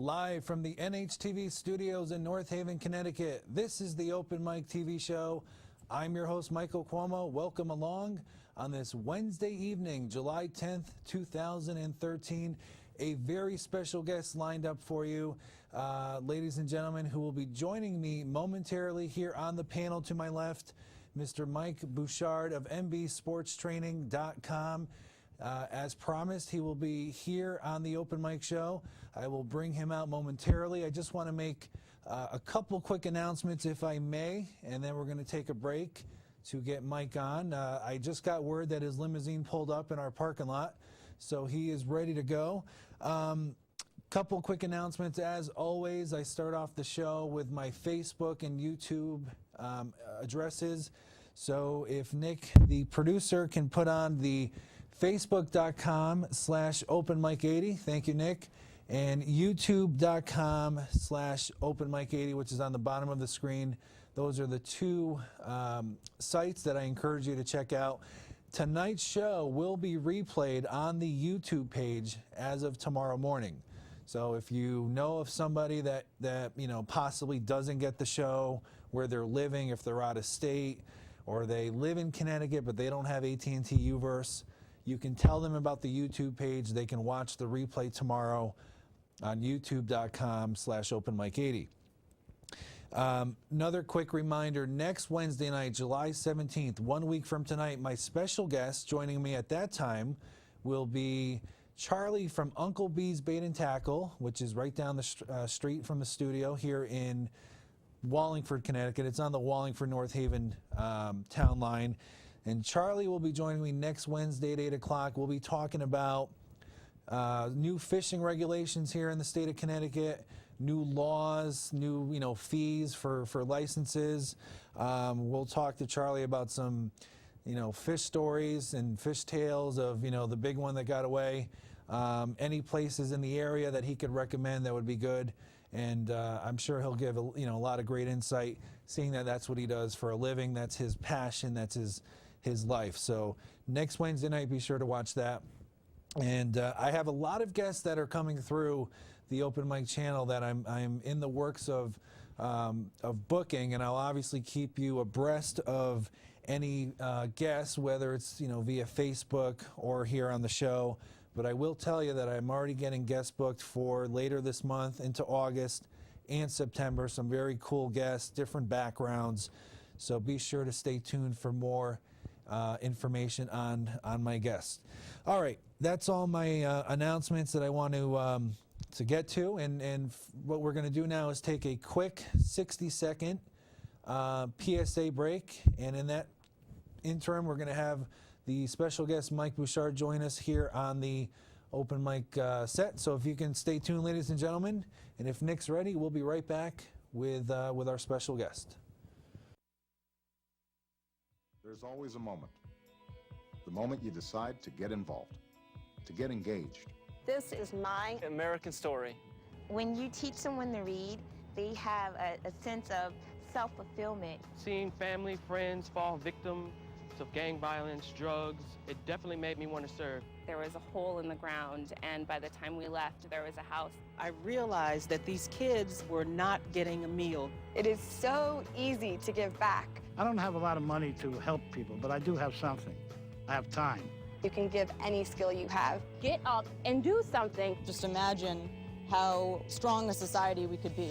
Live from the NHTV studios in North Haven, Connecticut, this is the Open Mic TV show. I'm your host, Michael CUOMO. Welcome along on this Wednesday evening, July 10th, 2013. A very special guest lined up for you, ladies and gentlemen, who will be joining me momentarily here on the panel to my left, Mr. Mike BOUCHARD of mbsportstraining.com. As promised, he will be here on the Open Mic show. I will bring him out momentarily. I just want to make a couple quick announcements, if I may, and then we're going to take a break to get Mike on. I just got word that his limousine pulled up in our parking lot, so he is ready to go. Couple quick announcements. As always, I start off the show with my Facebook and YouTube addresses. So if Nick, the producer, can put on the Facebook.com/OpenMic80. Thank you, Nick. And YouTube.com/OpenMic80, which is on the bottom of the screen. Those are the two sites that I encourage you to check out. Tonight's show will be replayed on the YouTube page as of tomorrow morning. So if you know of somebody that possibly doesn't get the show where they're living, if they're out of state, or they live in Connecticut but they don't have AT&T Uverse, you can tell them about the YouTube page. They can watch the replay tomorrow on youtube.com/OpenMic80. Another quick reminder, next Wednesday night, July 17th, 1 week from tonight, my special guest joining me at that time will be Charlie from Uncle B's Bait and Tackle, which is right down the street from the studio here in Wallingford, Connecticut. It's on the Wallingford-North Haven town line. And Charlie will be joining me next Wednesday at 8 o'clock. We'll be talking about new fishing regulations here in the state of Connecticut, new laws, new fees for licenses. We'll talk to Charlie about some fish stories and fish tales of the big one that got away. Any places in the area that he could recommend that would be good. And I'm sure he'll give a lot of great insight, seeing that that's what he does for a living. That's his passion. That's his life. So next Wednesday night, be sure to watch that. And I have a lot of guests that are coming through the Open Mic channel that I'm in the works of booking, and I'll obviously keep you abreast of any guests, whether it's via Facebook or here on the show. But I will tell you that I'm already getting guests booked for later this month into August and September. Some very cool guests, different backgrounds. So be sure to stay tuned for more information on my guests. All right, that's all my announcements that I want to get to. And what we're going to do now is take a quick 60-second PSA break. And in that interim, we're going to have the special guest Mike BOUCHARD join us here on the Open Mic set. So if you can stay tuned, ladies and gentlemen, and if Nick's ready, we'll be right back with our special guest. There's always a moment. The moment you decide to get involved, to get engaged. This is my American story. When you teach someone to read, they have a sense of self-fulfillment. Seeing family, friends fall victim to gang violence, drugs, it definitely made me want to serve. There was a hole in the ground, and by the time we left, there was a house. I realized that these kids were not getting a meal. It is so easy to give back. I don't have a lot of money to help people, but I do have something. I have time. You can give any skill you have. Get up and do something. Just imagine how strong a society we could be.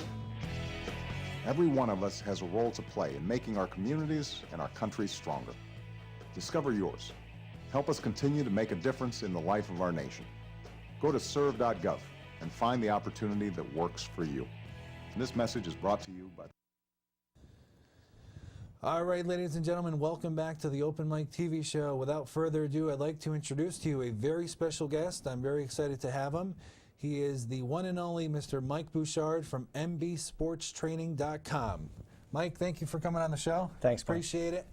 Every one of us has a role to play in making our communities and our country stronger. Discover yours. Help us continue to make a difference in the life of our nation. Go to serve.gov and find the opportunity that works for you. And this message is brought to you by... All right, ladies and gentlemen, welcome back to the Open Mic TV show. Without further ado, I'd like to introduce to you a very special guest. I'm very excited to have him. He is the one and only Mr. Mike BOUCHARD from mbsportstraining.com. Mike, thank you for coming on the show. Thanks, Mike. Appreciate it.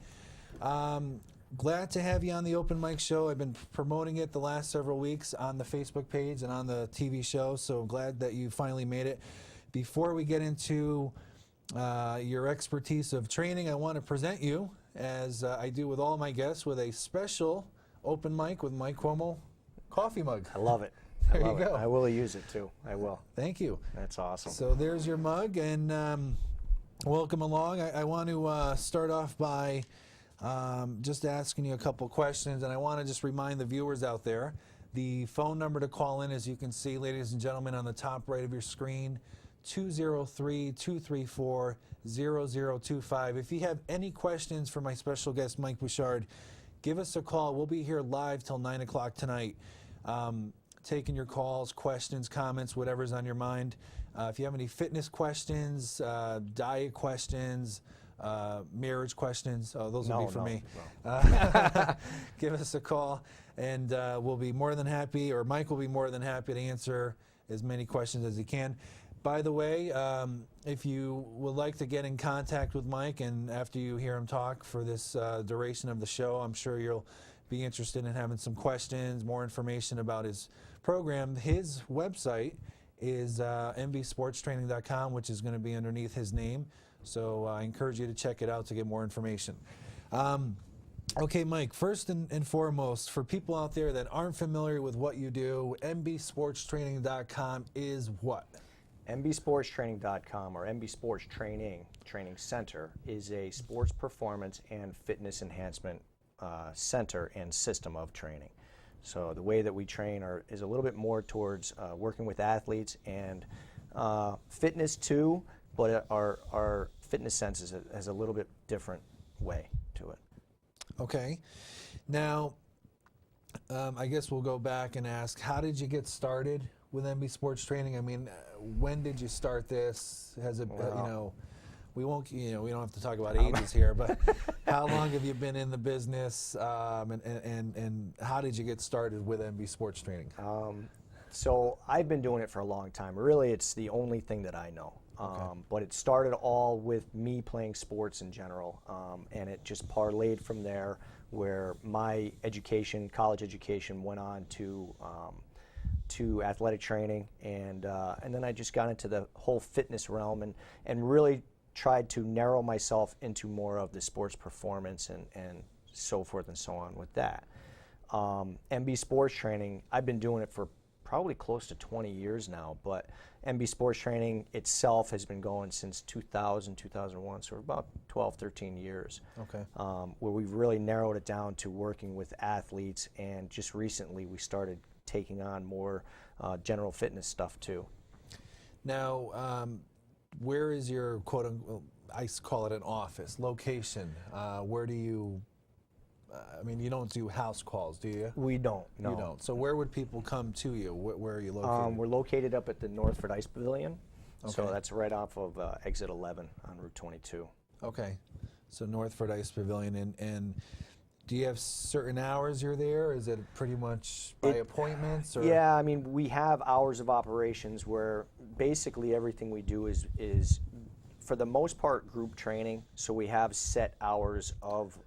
Glad to have you on the Open Mic show. I've been promoting it the last several weeks on the Facebook page and on the TV show, so glad that you finally made it. Before we get into your expertise of training, I want to present you, as I do with all my guests, with a special Open Mic with Mike CUOMO coffee mug. I love it. There I love you go. it. I will use it too. I will. Thank you. That's awesome. So there's your mug, and welcome along. I want to start off by just asking you a couple questions, and I want to just remind the viewers out there, the phone number to call in, as you can see, ladies and gentlemen, on the top right of your screen, 203-234-0025. If you have any questions for my special guest, Mike Bouchard, give us a call. We'll be here live till 9 o'clock tonight, taking your calls, questions, comments, whatever's on your mind. If you have any fitness questions, diet questions, marriage questions, those will be for me. No. Give us a call, and we'll be more than happy, or Mike will be more than happy to answer as many questions as he can. By the way, if you would like to get in contact with Mike, and after you hear him talk for this duration of the show, I'm sure you'll be interested in having some questions, more information about his program. His website is mbsportstraining.com, which is going to be underneath his name. So I encourage you to check it out to get more information. Okay, Mike, first and foremost, for people out there that aren't familiar with what you do, mbsportstraining.com is what? mbsportstraining.com, or MB Sports Training Center, is a sports performance and fitness enhancement center and system of training. So the way that we train is a little bit more towards working with athletes and fitness too, but our fitness sense has a little bit different way to it. Okay. Now, I guess we'll go back and ask, how did you get started with MB Sports Training? I mean, when did you start this? Has it, we don't have to talk about ages here, but how long have you been in the business, and how did you get started with MB Sports Training? So I've been doing it for a long time. Really, it's the only thing that I know. But it started all with me playing sports in general, and it just parlayed from there, where my education, college education, went on to athletic training, and then I just got into the whole fitness realm and really tried to narrow myself into more of the sports performance and so forth and so on with that. MB Sports Training, I've been doing it for probably close to 20 years now, but MB Sports Training itself has been going since 2000, 2001, so about 12, 13 years. Okay. Where we've really narrowed it down to working with athletes, and just recently we started taking on more general fitness stuff too. Now, where is your quote-unquote, I call it an office, location? Where do you, I mean, you don't do house calls, do you? We don't, no. You don't. So where would people come to you? Where are you located? We're located up at the Northford Ice Pavilion. Okay. So that's right off of exit 11 on Route 22. Okay. So Northford Ice Pavilion, and do you have certain hours you're there? Is it pretty much by appointments? Or? Yeah, I mean, we have hours of operations where basically everything we do is for the most part group training. So we have set hours of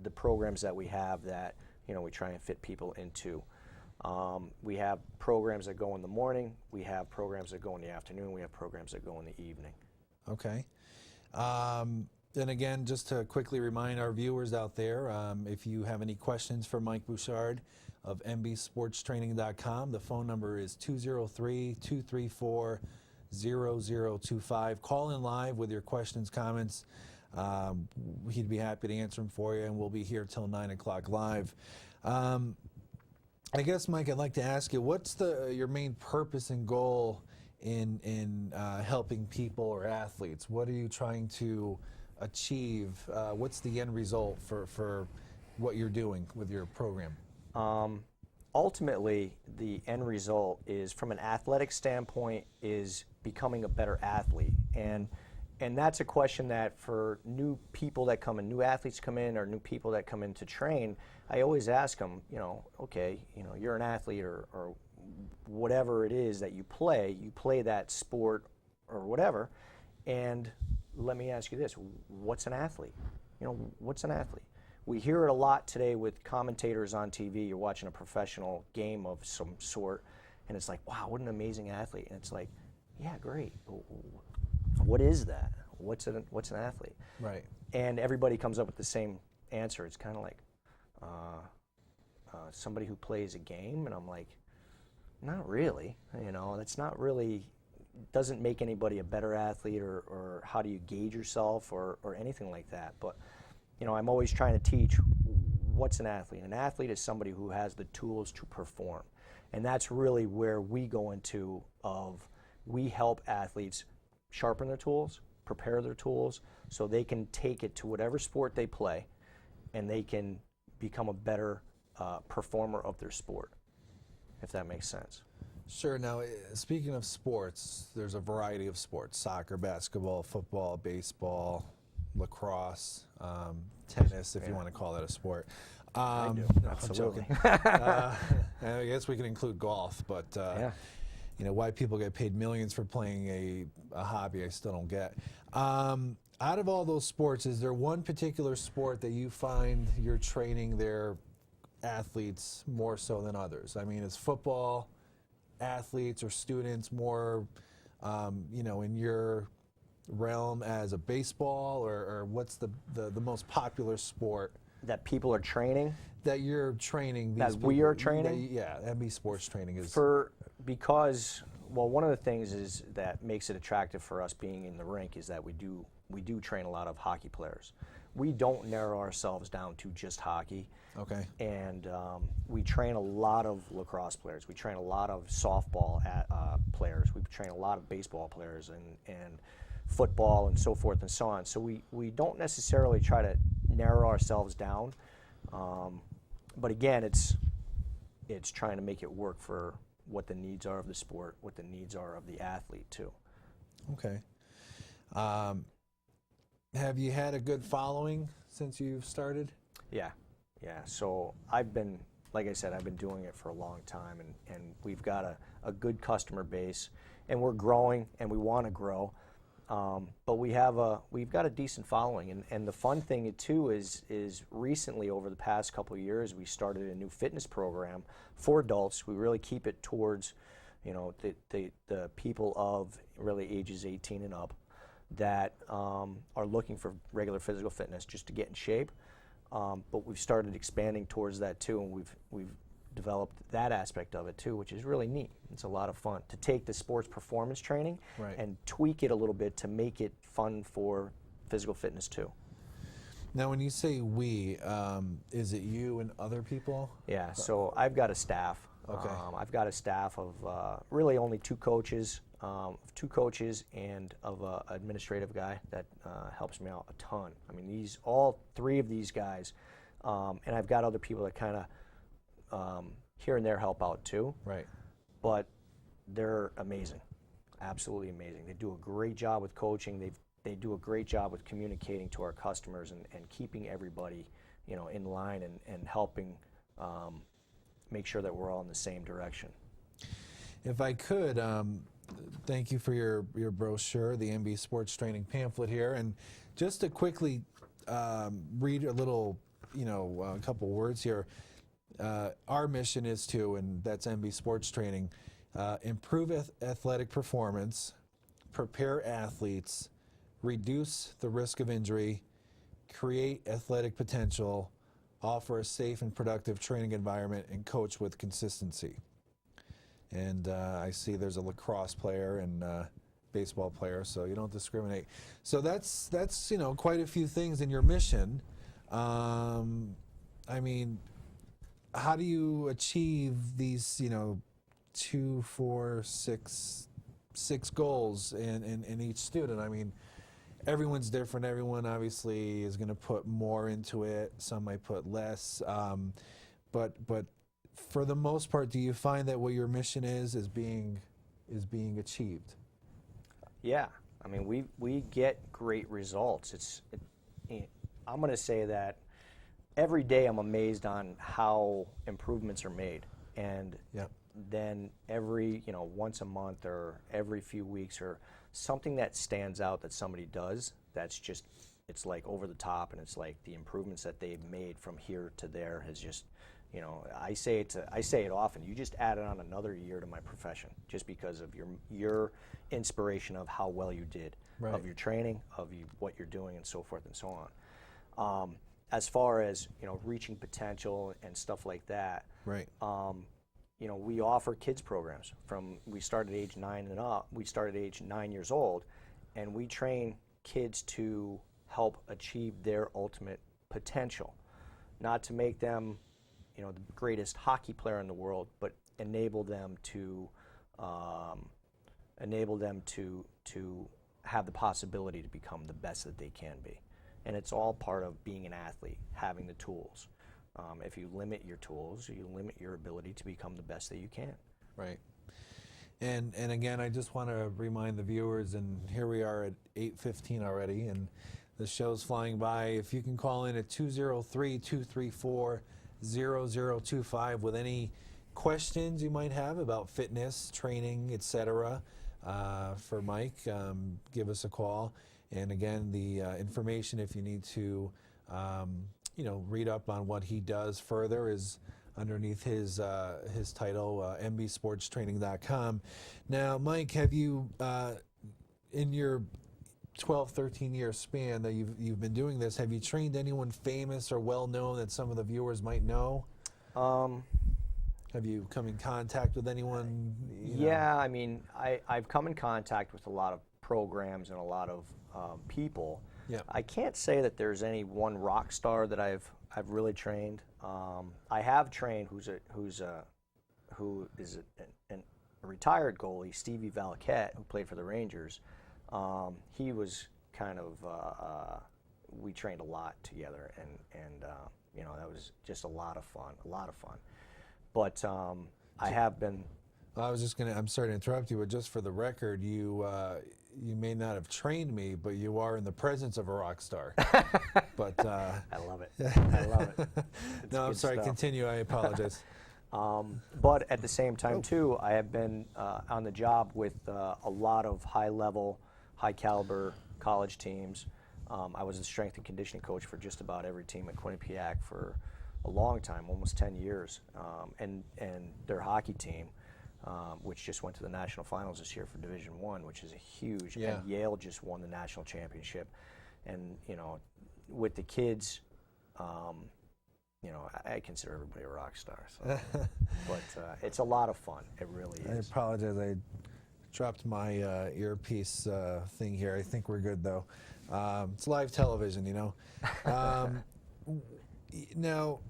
the programs that we have that, we try and fit people into. We have programs that go in the morning, we have programs that go in the afternoon, we have programs that go in the evening. Okay. And again, just to quickly remind our viewers out there, if you have any questions for Mike Bouchard of mbsportstraining.com, the phone number is 203-234-0025. Call in live with your questions, comments. He'd be happy to answer them for you, and we'll be here till 9 o'clock live. I guess, Mike, I'd like to ask you, what's your main purpose and goal in helping people or athletes? What are you trying to achieve? What's the end result for what you're doing with your program? Ultimately, the end result is, from an athletic standpoint, is becoming a better athlete. And that's a question that for new people that come in, new athletes come in, or new people that come in to train, I always ask them, okay, you're an athlete or whatever it is that you play that sport or whatever, and let me ask you this, what's an athlete? What's an athlete? We hear it a lot today with commentators on TV. You're watching a professional game of some sort, and it's like, wow, what an amazing athlete. And it's like, yeah, great. What is that? What's an athlete? Right. And everybody comes up with the same answer. It's kind of like somebody who plays a game, and I'm like, Not really. You know, that's not really, doesn't make anybody a better athlete, or how do you gauge yourself, or anything like that. But, you know, I'm always trying to teach what's an athlete. An athlete is somebody who has the tools to perform. And that's really where we go into we help athletes sharpen their tools, prepare their tools, so they can take it to whatever sport they play, and they can become a better performer of their sport, if that makes sense. Sure. Now, speaking of sports, there's a variety of sports: soccer, basketball, football, baseball, lacrosse, tennis, if you want to call that a sport. I do. No, Absolutely. I'm joking. I guess we can include golf, but Yeah. you know, why people get paid millions for playing a hobby, I still don't get. Out of all those sports, is there one particular sport that you find you're training their athletes more so than others? I mean, is football athletes or students more, you know, in your realm as a baseball, or what's the most popular sport That people are training? that you're training? That we are training? Yeah, MB Sports Training is. Because, well, one of the things is that makes it attractive for us being in the rink is that we do train a lot of hockey players. We don't narrow ourselves down to just hockey. Okay. And we train a lot of lacrosse players. We train a lot of softball players. We train a lot of baseball players and football and so forth and so on. So we don't necessarily try to narrow ourselves down. But again, it's trying to make it work for what the needs are of the sport, what the needs are of the athlete too. Okay. Have you had a good following since you've started? Yeah. So like I said, I've been doing it for a long time, and we've got a good customer base, and we're growing, and we want to grow. But we've got a decent following, and the fun thing too is recently, over the past couple of years, we started a new fitness program for adults. We really keep it towards, you know, the people of really ages 18 and up that are looking for regular physical fitness just to get in shape. But we've started expanding towards that too, and we've developed that aspect of it too, which is really neat. It's a lot of fun to take the sports performance training and tweak it a little bit to make it fun for physical fitness too. Now, when you say we, is it you and other people? Yeah, so I've got a staff. Okay. I've got a staff of really only two coaches and of an administrative guy that helps me out a ton. I mean, all three of these guys, and I've got other people that kind of here and there help out too. Right. But they're amazing, absolutely amazing. They do a great job with coaching. They do a great job with communicating to our customers and keeping everybody, you know, in line and helping make sure that we're all in the same direction. If I could, thank you for your brochure, the MB Sports Training pamphlet here, and just to quickly read a little, you know, a couple words here. Our mission is to, and that's MB Sports Training, improve athletic performance, prepare athletes, reduce the risk of injury, create athletic potential, offer a safe and productive training environment, and coach with consistency. And I see there's a lacrosse player and baseball player, so you don't discriminate. So that's you know, quite a few things in your mission. I mean, how do you achieve these, you know, 2, 4, 6 goals in each student? I mean, everyone's different. Everyone obviously is going to put more into it. Some might put less. But for the most part, do you find that what your mission is being achieved? Yeah, I mean, we get great results. I'm going to say that every day I'm amazed on how improvements are made, and then every, you know, once a month or every few weeks or something that stands out that somebody does that's just, it's like over the top, and it's like the improvements that they've made from here to there has just, you know, I say it often, you just added on another year to my profession just because of your inspiration of how well you did, of your training, of what you're doing, and so forth and so on. As far as, you know, reaching potential and stuff like that, you know, we offer kids programs we started age 9 and up. We started age 9 years old, and we train kids to help achieve their ultimate potential. Not to make them, you know, the greatest hockey player in the world, but enable them to have the possibility to become the best that they can be. And it's all part of being an athlete, having the tools. If you limit your tools, you limit your ability to become the best that you can. Right. And again, I just want to remind the viewers, and here we are at 8:15 already, and the show's flying by. If you can call in at 203-234-0025 with any questions you might have about fitness, training, etc. For Mike, give us a call. And again, the information, if you need to, you know, read up on what he does further, is underneath his title, mbsportstraining.com. Now, Mike, have you, in your 12, 13-year span that you've been doing this, have you trained anyone famous or well-known that some of the viewers might know? Have you come in contact with anyone? Yeah, I mean, I've come in contact with a lot of programs and a lot of people. Yeah. I can't say that there's any one rock star that I've really trained. I have trained who is a retired goalie, Stevie Valquette, who played for the Rangers. He was kind of we trained a lot together, and you know, that was just a lot of fun. But I have been. I was just gonna. I'm sorry to interrupt you, but just for the record, you may not have trained me, but you are in the presence of a rock star. But I love it. I love it. No, I'm sorry. Stuff. Continue. I apologize. But at the same time, too, I have been on the job with a lot of high-level, high-caliber college teams. I was the strength and conditioning coach for just about every team at Quinnipiac for a long time, almost 10 years, and their hockey team, which just went to the national finals this year for Division I, which is a huge. Yeah. And Yale just won the national championship, and you know, with the kids. You know, I consider everybody a rock star, so. But it's a lot of fun. It really is. I apologize. I dropped my earpiece thing here. I think we're good, though. It's live television, you know. Now,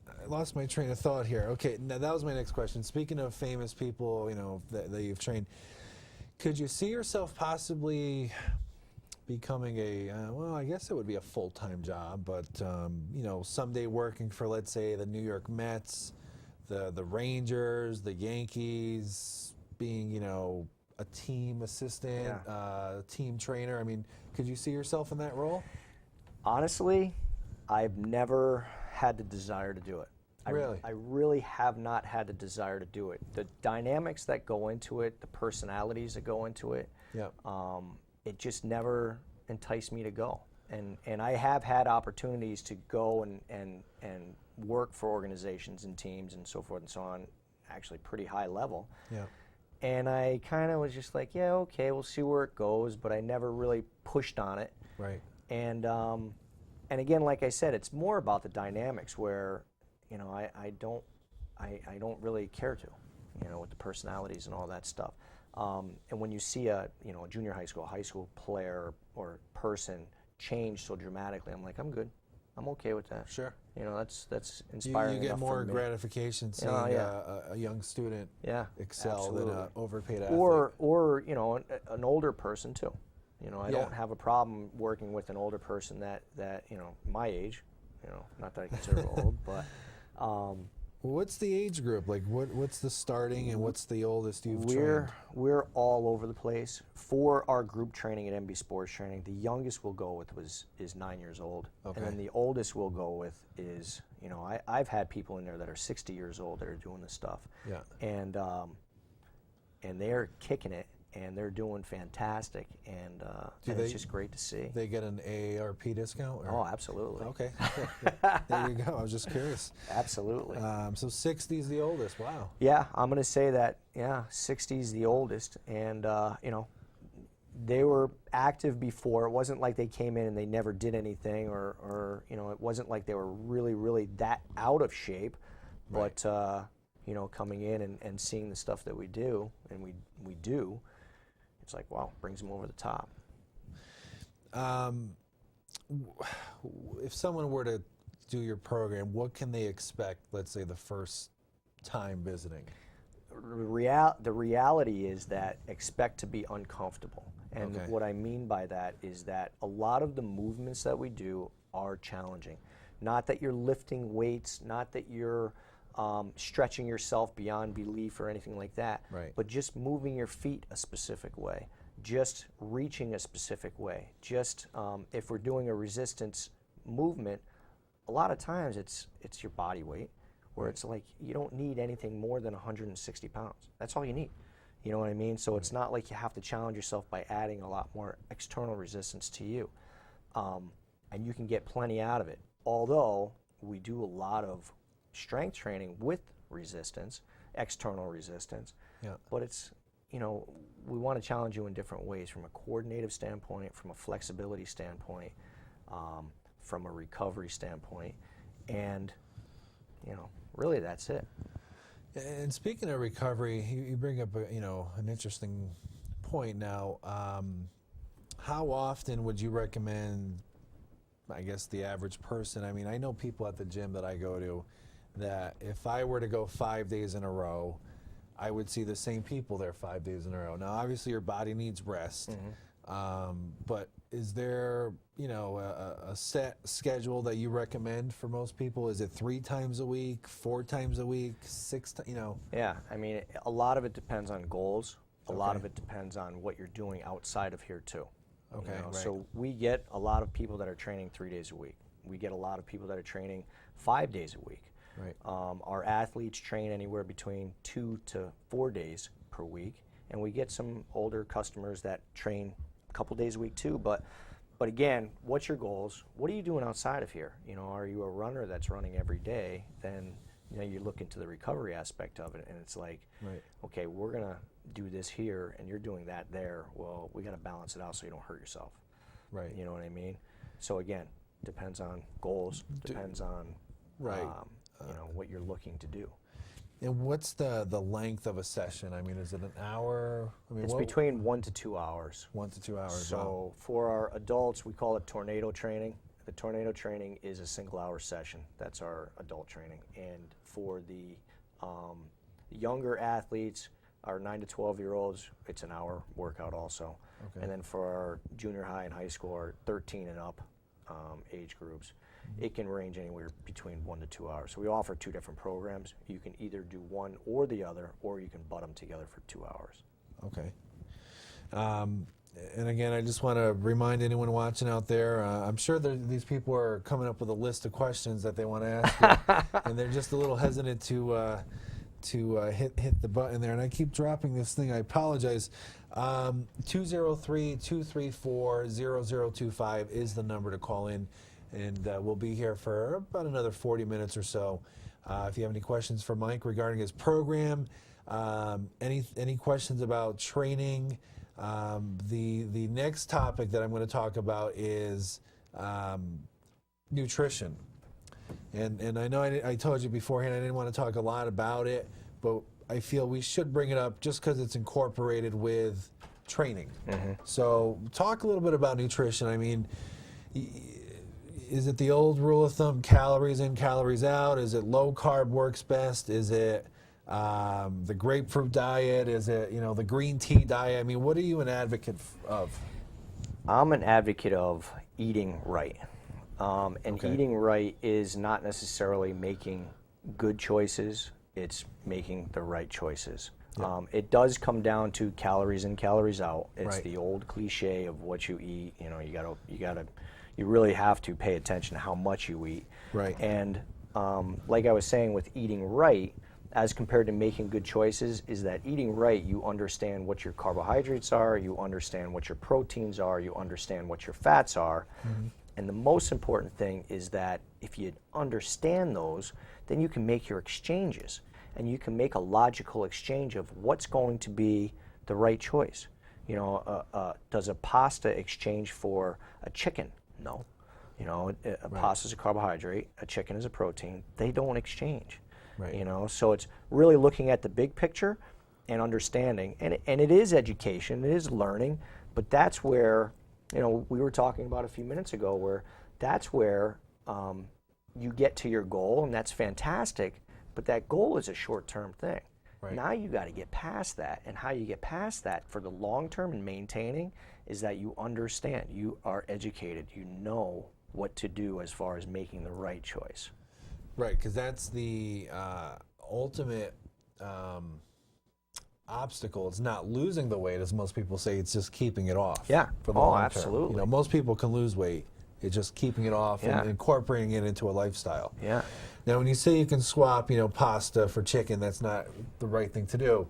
I lost my train of thought here. Okay, now that was my next question. Speaking of famous people, you know, that you've trained, could you see yourself possibly becoming a, well, I guess it would be a full-time job, but, you know, someday working for, let's say, the New York Mets, the Rangers, the Yankees, being, you know, a team assistant, team trainer? I mean, could you see yourself in that role? Honestly, I've never had the desire to do it. Really? I really have not had the desire to do it. The dynamics that go into it, the personalities that go into it, Yep. It just never enticed me to go. And I have had opportunities to go and work for organizations and teams and so forth and so on, actually pretty high level. Yeah. And I kind of was just like, yeah, okay, we'll see where it goes, but I never really pushed on it. Right. And again, like I said, it's more about the dynamics where, you know, I don't really care to, you know, with the personalities and all that stuff. And when you see a junior high school player or person change so dramatically, I'm like, I'm good. I'm okay with that. Sure. You know, that's inspiring. You get enough more for me. gratification seeing a young student excel than an overpaid athlete. Or you know, an older person too. You know, I don't have a problem working with an older person that you know, my age. You know, not that I consider old, but. What's the age group? Like, what's the starting and what's the oldest you've trained? We're all over the place. For our group training at MB Sports Training, the youngest we'll go with is 9 years old. Okay. And then the oldest we'll go with is, you know, I've had people in there that are 60 years old that are doing this stuff. Yeah. And they're kicking it, and they're doing fantastic, and it's just great to see. They get an AARP discount? Or? Oh, absolutely. Okay. There you go. I was just curious. Absolutely. So 60 is the oldest. Wow. Yeah, I'm going to say that, 60 is the oldest. And, you know, they were active before. It wasn't like they came in and they never did anything, or you know, it wasn't like they were really, really that out of shape. Right. But, you know, coming in and seeing the stuff that we do, and we do, it's like, wow, brings them over the top. If someone were to do your program, what can they expect, let's say, the first time visiting? The reality is that expect to be uncomfortable. And Okay. what I mean by that is that a lot of the movements that we do are challenging. Not that you're lifting weights, not that you're stretching yourself beyond belief or anything like that, Right. but just moving your feet a specific way, just reaching a specific way. Just if we're doing a resistance movement, a lot of times it's your body weight, where it's like you don't need anything more than 160 pounds. That's all you need. You know what I mean? So it's not like you have to challenge yourself by adding a lot more external resistance to you. And you can get plenty out of it. Although we do a lot of strength training with resistance, external resistance, Yeah. but it's, you know, we want to challenge you in different ways, from a coordinative standpoint, from a flexibility standpoint, from a recovery standpoint, and, you know, really that's it. And speaking of recovery, you bring up an interesting point now. How often would you recommend, I guess, the average person? I mean, I know people at the gym that I go to that if I were to go 5 days in a row, I would see the same people there 5 days in a row. Now, obviously, your body needs rest, but is there, a set schedule that you recommend for most people? Is it 3 times a week, 4 times a week, 6 times, Yeah, I mean, a lot of it depends on goals. A lot Okay. of it depends on what you're doing outside of here too. Okay, right. So we get a lot of people that are training 3 days a week. We get a lot of people that are training 5 days a week. Right. Our athletes train anywhere between 2 to 4 days per week, and we get some older customers that train a couple days a week too. But again, what's your goals? What are you doing outside of here? Are you a runner that's running every day? Then you look into the recovery aspect of it, and it's like, Right. okay, we're gonna do this here, and you're doing that there. Well, we got to balance it out so you don't hurt yourself. Right. You know what I mean? So again, depends on goals. Depends on Right. what you're looking to do. And what's the length of a session? I mean, is it an hour? I mean, It's between 1 to 2 hours. 1 to 2 hours. So wow. for our adults, we call it tornado training. The tornado training is a single-hour session. That's our adult training. And for the younger athletes, our 9 to 12-year-olds, it's an hour workout also. Okay. And then for our junior high and high school, our 13 and up age groups, it can range anywhere between 1 to 2 hours. So we offer 2 different programs. You can either do one or the other, or you can butt them together for 2 hours. Okay. And again, I just want to remind anyone watching out there, I'm sure these people are coming up with a list of questions that they want to ask you, and they're just a little hesitant to hit the button there. And I keep dropping this thing. I apologize. 203-234-0025 is the number to call in, and we'll be here for about another 40 minutes or so. If you have any questions for Mike regarding his program, any questions about training, the next topic that I'm going to talk about is nutrition. And I know I told you beforehand I didn't want to talk a lot about it, but I feel we should bring it up just because it's incorporated with training. So talk a little bit about nutrition. I mean, is it the old rule of thumb, calories in, calories out? Is it low carb works best? Is it the grapefruit diet? Is it, the green tea diet? I mean, what are you an advocate of? I'm an advocate of eating right. And Okay. eating right is not necessarily making good choices, it's making the right choices. It does come down to calories in, calories out. It's Right. the old cliche of what you eat. You really have to pay attention to how much you eat. Right. And like I was saying, with eating right, as compared to making good choices, is that eating right, you understand what your carbohydrates are, you understand what your proteins are, you understand what your fats are. And the most important thing is that if you understand those, then you can make your exchanges. And you can make a logical exchange of what's going to be the right choice. Does a pasta exchange for a chicken? No. A pasta is a carbohydrate, a chicken is a protein. They don't exchange. Right. You know, so it's really looking at the big picture and understanding, and it is education, it is learning, but that's where, you know, we were talking about a few minutes ago, where that's where you get to your goal, and that's fantastic, but that goal is a short-term thing. Right. Now you got to get past that, and how you get past that for the long term and maintaining is that you understand, you are educated, you know what to do as far as making the right choice. Right, because that's the ultimate obstacle. It's not losing the weight, as most people say. It's just keeping it off. Yeah. For the Oh, long term. absolutely. You know, most people can lose weight. It's just keeping it off Yeah. and incorporating it into a lifestyle. Yeah. Now, when you say you can swap, you know, pasta for chicken, that's not the right thing to do.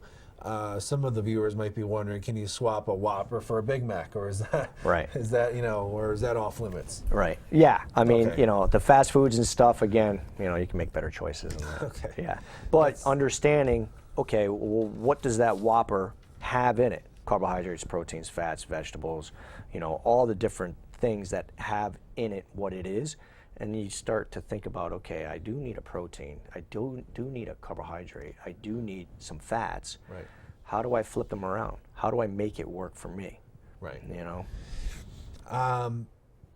Some of the viewers might be wondering, can you swap a Whopper for a Big Mac, or is that Right. Is that, you know, or is that off limits? Right. Yeah. I mean, Okay. you know, the fast foods and stuff, again, you know, you can make better choices than that. Okay. Yeah. But understanding, okay, well, what does that Whopper have in it? Carbohydrates, proteins, fats, vegetables, you know, all the different things that have in it what it is. And you start to think about, okay, I do need a protein. I do need a carbohydrate. I do need some fats. Right. How do I flip them around? How do I make it work for me? Right. You know?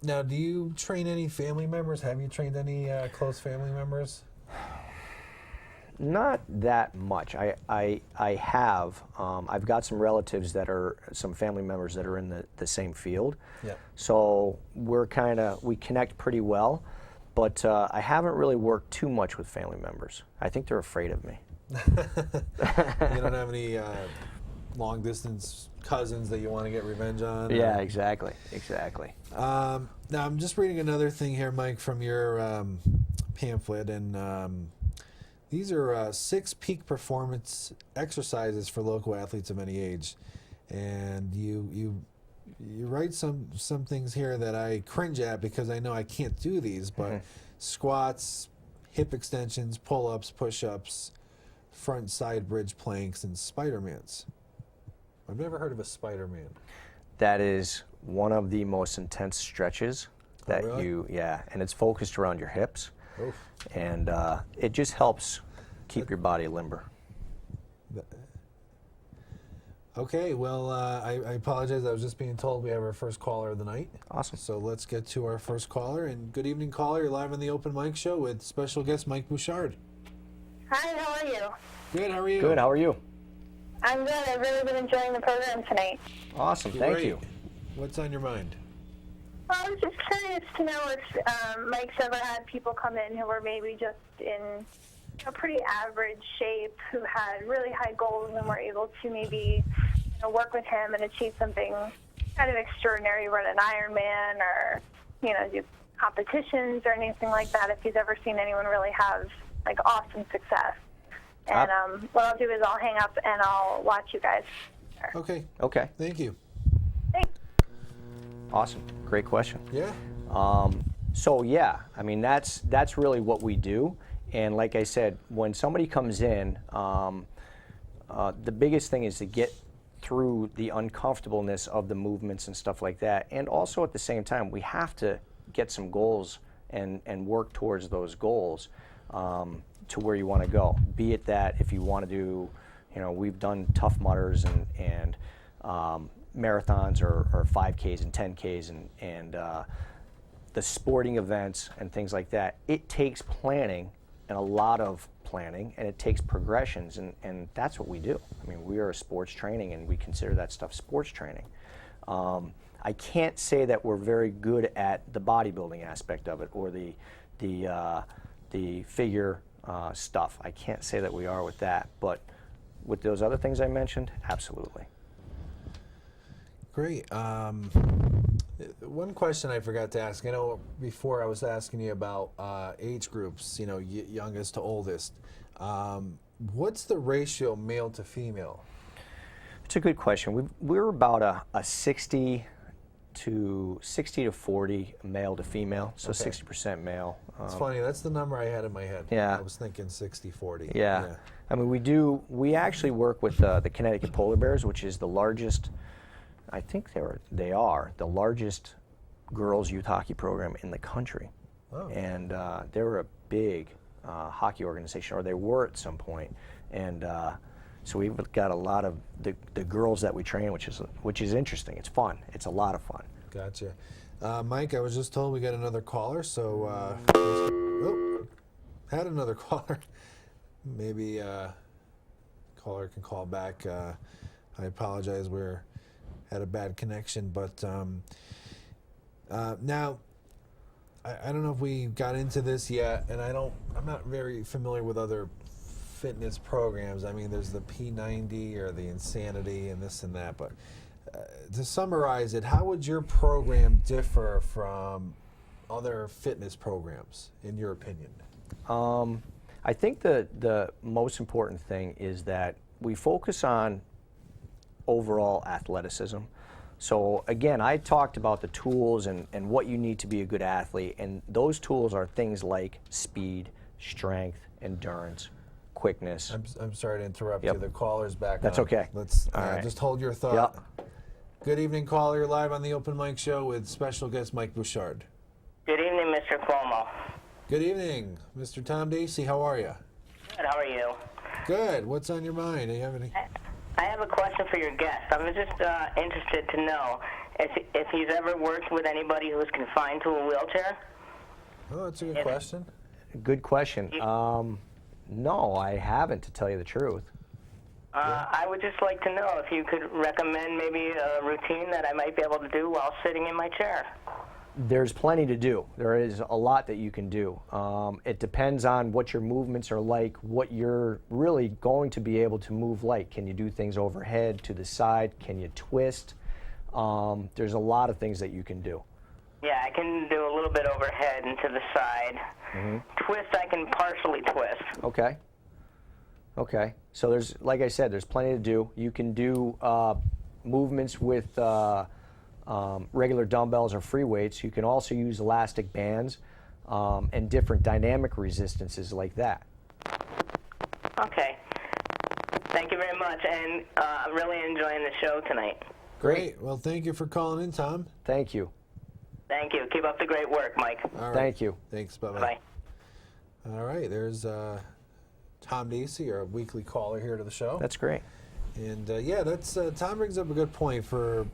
Now, do you train any family members? Have you trained any close family members? Not that much. I have. I've got some relatives that are, some family members that are in the same field. Yeah. So we connect pretty well, but I haven't really worked too much with family members. I think they're afraid of me. You don't have any long distance cousins that you want to get revenge on? Yeah, exactly. Now, I'm just reading another thing here, Mike, from your pamphlet, and these are 6 peak performance exercises for local athletes of any age. And you write some things here that I cringe at because I know I can't do these, but squats, hip extensions, pull-ups, push-ups, front side bridge planks, and Spider-Mans. I've never heard of a Spider-Man. That is one of the most intense stretches that really? and it's focused around your hips. Oof. And it just helps keep your body limber. Okay, well, I apologize. I was just being told we have our first caller of the night. Awesome. So let's get to our first caller. And good evening, caller. You're live on the Open Mic Show with special guest Mike Bouchard. Hi, how are you? Good, how are you? Good, how are you? I'm good. I've really been enjoying the program tonight. Awesome, thank you. What's on your mind? Well, I was just curious to know if Mike's ever had people come in who were maybe just in a pretty average shape, who had really high goals and were able to maybe work with him and achieve something kind of extraordinary, run an Ironman or, do competitions or anything like that, if he's ever seen anyone really have, awesome success. And what I'll do is I'll hang up and I'll watch you guys. Okay. Okay. Thank you. Thanks. Awesome. Great question. Yeah. So yeah, I mean that's really what we do. And like I said, when somebody comes in, the biggest thing is to get through the uncomfortableness of the movements and stuff like that. And also at the same time, we have to get some goals and work towards those goals to where you want to go. Be it that if you want to do, we've done Tough Mudders and marathons or 5Ks and 10Ks and the sporting events and things like that. It takes planning and a lot of planning, and it takes progressions, and that's what we do. I mean, we are a sports training, and we consider that stuff sports training. I can't say that we're very good at the bodybuilding aspect of it or the figure stuff. I can't say that we are with that, but with those other things I mentioned, absolutely. Great. One question I forgot to ask. I know before I was asking you about age groups, youngest to oldest. What's the ratio male to female? It's a good question. We're about a 60 to 40 male to female, so Okay. 60% male. It's funny, that's the number I had in my head. Yeah. I was thinking 60-40. Yeah. I mean, we actually work with the Connecticut Polar Bears, which is the largest, I think they are the largest girls youth hockey program in the country. Oh. And they're a big hockey organization, or they were at some point. And so we've got a lot of the girls that we train, which is interesting. It's fun. It's a lot of fun. Gotcha. Mike, I was just told we got another caller, so had another caller. Maybe caller can call back. I apologize, we're had a bad connection, but now I don't know if we got into this yet, and I'm not very familiar with other fitness programs. I mean, there's the P90 or the Insanity and this and that, but to summarize it, how would your program differ from other fitness programs, in your opinion? I think the most important thing is that we focus on overall athleticism. So again, I talked about the tools and what you need to be a good athlete, and those tools are things like speed, strength, endurance, quickness. I'm sorry to interrupt you. The caller's back. That's on. okay. Let's All right. just hold your thought. Good evening, caller. You're live on the Open Mic Show with special guest Mike Bouchard. Good evening, Mr. CUOMO. Good evening, Mr. Tom Dacey. How are you? Good. How are you? Good. What's on your mind? Do you have any? I have a question for your guest. I was just interested to know if he's ever worked with anybody who's confined to a wheelchair. Oh, that's a good question. Good question. No, I haven't, to tell you the truth. I would just like to know if you could recommend maybe a routine that I might be able to do while sitting in my chair. There's plenty to do. There is a lot that you can do. It depends on what your movements are like, what you're really going to be able to move like. Can you do things overhead, to the side? Can you twist? There's a lot of things that you can do. Yeah, I can do a little bit overhead and to the side. Twist, I can partially twist. Okay. Okay. So there's, like I said, there's plenty to do. You can do movements with regular dumbbells or free weights. You can also use elastic bands and different dynamic resistances like that. Okay. Thank you very much, and I'm really enjoying the show tonight. Great. Well, thank you for calling in, Tom. Thank you. Thank you. Keep up the great work, Mike. All right. Thank you. Thanks. Bye-bye. Bye. All right. There's Tom Dacey, our weekly caller here to the show. That's great. And yeah, that's Tom brings up a good point for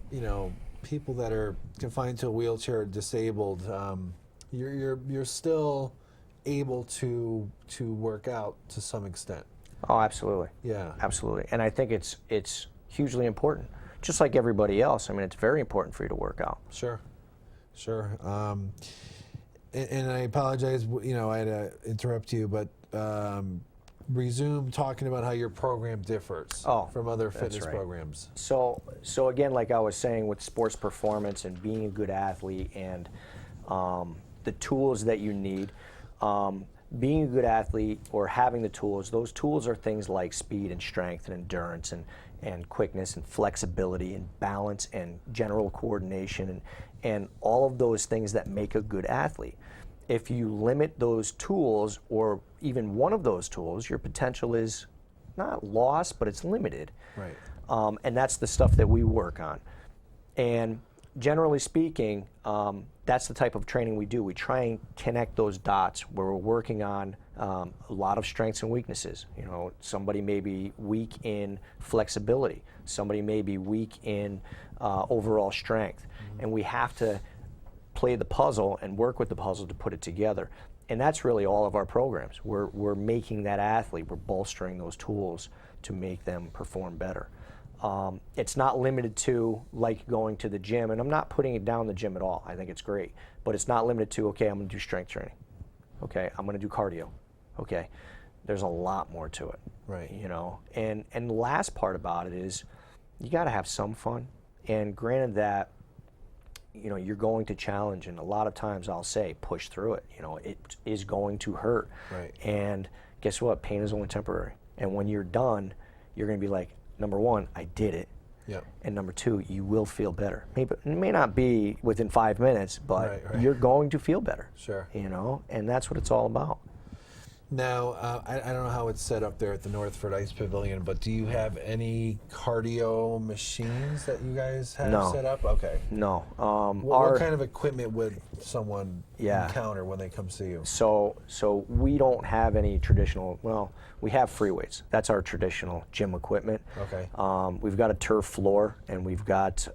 people that are confined to a wheelchair, or disabled. You're still able to work out to some extent. Oh, absolutely. Yeah. Absolutely. And I think it's hugely important. Just like everybody else, I mean, it's very important for you to work out. Sure. Sure. And I apologize, I had to interrupt you, but resume talking about how your program differs from other fitness programs. So again, like I was saying, with sports performance and being a good athlete and the tools that you need, being a good athlete or having the tools, those tools are things like speed and strength and endurance and quickness and flexibility and balance and general coordination and all of those things that make a good athlete. If you limit those tools or even one of those tools, your potential is not lost, but it's limited. Right. And that's the stuff that we work on. And generally speaking, that's the type of training we do. We try and connect those dots where we're working on a lot of strengths and weaknesses. Somebody may be weak in flexibility. Somebody may be weak in overall strength. And we have to play the puzzle and work with the puzzle to put it together. And that's really all of our programs. We're making that athlete, we're bolstering those tools to make them perform better. It's not limited to like going to the gym, and I'm not putting it down the gym at all. I think it's great. But it's not limited to, okay, I'm going to do strength training. Okay, I'm going to do cardio. Okay, there's a lot more to it. Right. And the last part about it is you got to have some fun. And granted that, you're going to challenge, and a lot of times I'll say push through it. It is going to hurt. Right. And guess what? Pain is only temporary. And when you're done, you're going to be like, number one, I did it. Yep. And number two, you will feel better. Maybe it may not be within 5 minutes, but right. you're going to feel better. Sure. And that's what it's all about. Now, I don't know how it's set up there at the Northford Ice Pavilion, but do you have any cardio machines that you guys have set up? Okay. No. What kind of equipment would someone encounter when they come see you? So we don't have any traditional, well, we have free weights. That's our traditional gym equipment. Okay. We've got a turf floor, and we've got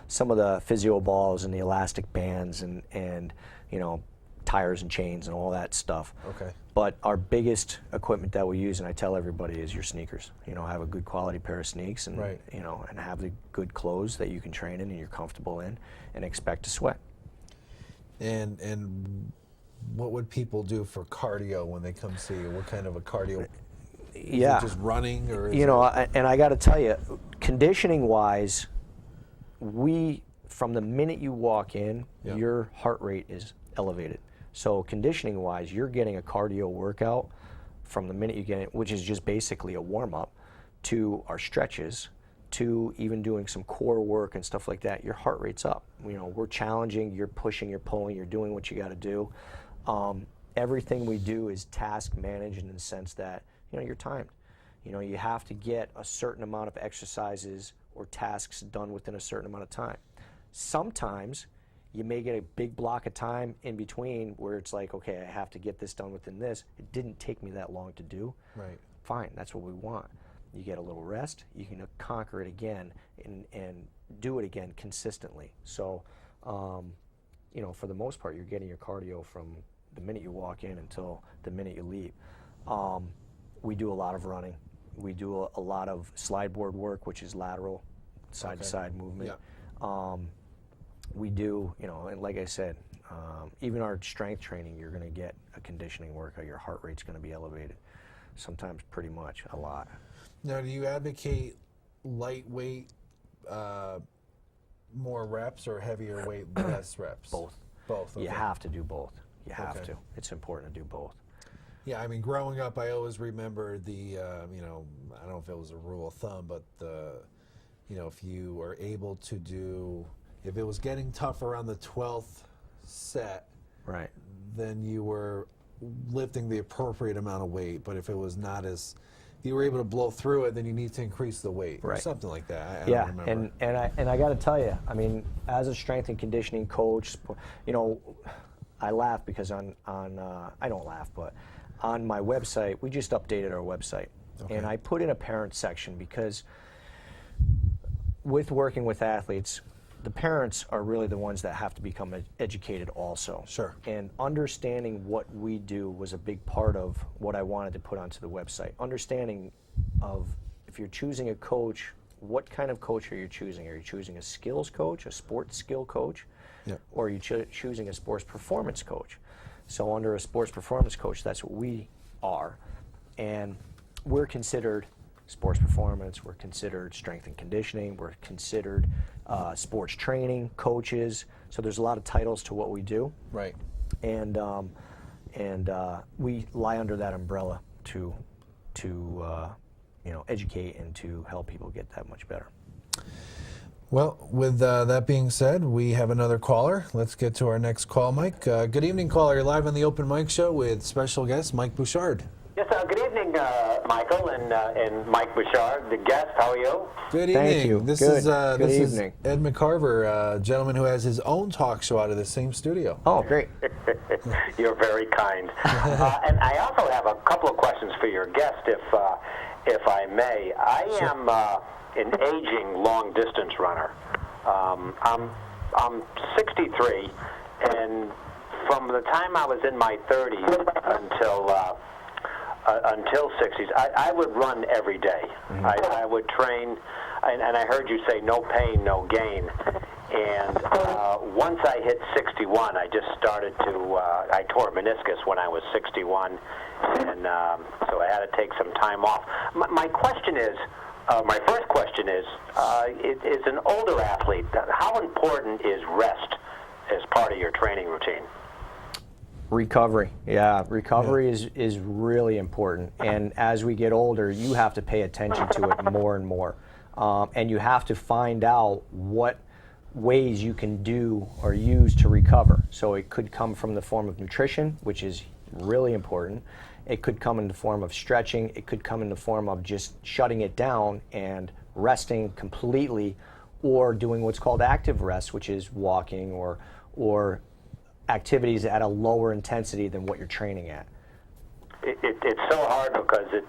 some of the physio balls and the elastic bands and you know, tires and chains and all that stuff. Okay. But our biggest equipment that we use, and I tell everybody, is your sneakers. You know, have a good quality pair of sneaks, and you know, and have the good clothes that you can train in and you're comfortable in, and expect to sweat. And what would people do for cardio when they come see you? What kind of a cardio? Is it just running, or you know? And I got to tell you, conditioning-wise, from the minute you walk in, your heart rate is elevated. So conditioning-wise, you're getting a cardio workout from the minute you get in, which is just basically a warm-up, to our stretches, to even doing some core work and stuff like that. Your heart rate's up. You know, we're challenging, you're pushing, you're pulling, you're doing what you got to do. Everything we do is task managed in the sense that, you know, you're timed. You know, you have to get a certain amount of exercises or tasks done within a certain amount of time. Sometimes you may get a big block of time in between where it's like, okay, I have to get this done within this. It didn't take me that long to do. Right. Fine, that's what we want. You get a little rest, you can conquer it again and do it again consistently. So, you know, for the most part, you're getting your cardio from the minute you walk in until the minute you leave. We do a lot of running. We do a lot of slide board work, which is lateral, side-to-side movement. Yeah. We do, you know, and like I said, even our strength training, you're going to get a conditioning workout. Your heart rate's going to be elevated, sometimes pretty much a lot. Now, do you advocate lightweight, more reps, or heavier weight, less reps? Both. Both. Okay. You have to do both. You have to. It's important to do both. Yeah, I mean, growing up, I always remember the, you know, I don't know if it was a rule of thumb, but you know, if you were able to do, if it was getting tough around the 12th set, right, then you were lifting the appropriate amount of weight. But if it was not as, if you were able to blow through it, then you need to increase the weight, or something like that. I don't remember. and I got to tell you, I mean, as a strength and conditioning coach, you know, I laugh because I don't laugh, but on my website, we just updated our website, and I put in a parent section because with working with athletes, the parents are really the ones that have to become educated also. Sure. And understanding what we do was a big part of what I wanted to put onto the website. Understanding of, if you're choosing a coach, what kind of coach are you choosing? Are you choosing a skills coach, a sports skill coach, or are you choosing a sports performance coach? So under a sports performance coach, that's what we are. And we're considered sports performance, we're considered strength and conditioning, we're considered sports training coaches. So there's a lot of titles to what we do. Right. And we lie under that umbrella to you know, educate and to help people get that much better. Well, with that being said, we have another caller. Let's get to our next call, Mike. Good evening, caller. You're live on the Open Mic Show with special guest Mike Bouchard. Yes, good evening, Michael and Mike Bouchard, the guest. How are you? Good evening. Thank you. This Good. is Good evening. Ed McCarver, a gentleman who has his own talk show out of the same studio. Oh, great. You're very kind. And I also have a couple of questions for your guest, if I may. I am an aging long-distance runner. I'm 63, and from the time I was in my 30s until 60s, I would run every day. I would train, and I heard you say no pain, no gain. And once I hit 61, I just started to, I tore a meniscus when I was 61, and so I had to take some time off. My question is, my first question is an older athlete, how important is rest as part of your training routine? Recovery, recovery is really important, and as we get older, you have to pay attention to it more and more, and you have to find out what ways you can do or use to recover. So it could come from the form of nutrition, which is really important. It could come in the form of stretching. It could come in the form of just shutting it down and resting completely, or doing what's called active rest, which is walking or activities at a lower intensity than what you're training at. It's so hard because it's